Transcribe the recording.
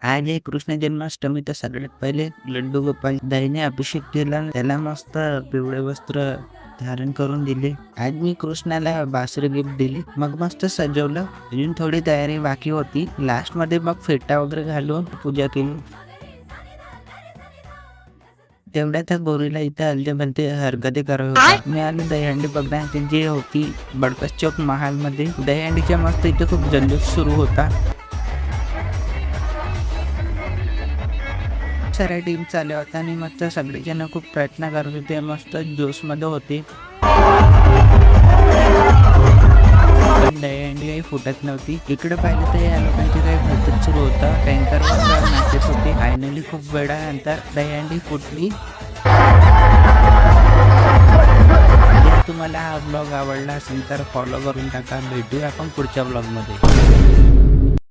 आज आहे कृष्ण जन्माष्टमी, तर सगळ्यात पहिले लड्डू गोपाल दहीने अभिषेक केला. त्याला मस्त पिवळे वस्त्र धारण करून दिले. आज मी कृष्णाला बासरी गिफ्ट दिली. मग मस्त सजवलं. अजून थोडी तयारी बाकी होती. लास्ट मध्ये मग फेटा वगैरे घालून पूजा केली. तेवढ्या त्या गोरीला इथे हलते म्हणते हरकती करत होता. मी आलो दहीहंडी बघण्यासाठी, जी होती बडकस चौक महालमध्ये. दहीहंडीच्या मस्त इथे खूप जल्लोष सुरू होता. साऱ्या टीम चालल्या होत्या आणि मस्त सगळेजण खूप प्रयत्न करत होते. मस्त जोश मध्ये होते. दहीहंडी काही फुटत नव्हती. इकडे पाहिलं तर या लोकांची काही भूतच सुरू होतं. टँकरवर नाचत होते. फायनली खूप वेळानंतर दहीहंडी फुटली. जर तुम्हाला हा ब्लॉग आवडला असेल तर फॉलो करून टाका. भेटूया आपण पुढच्या ब्लॉग मध्ये.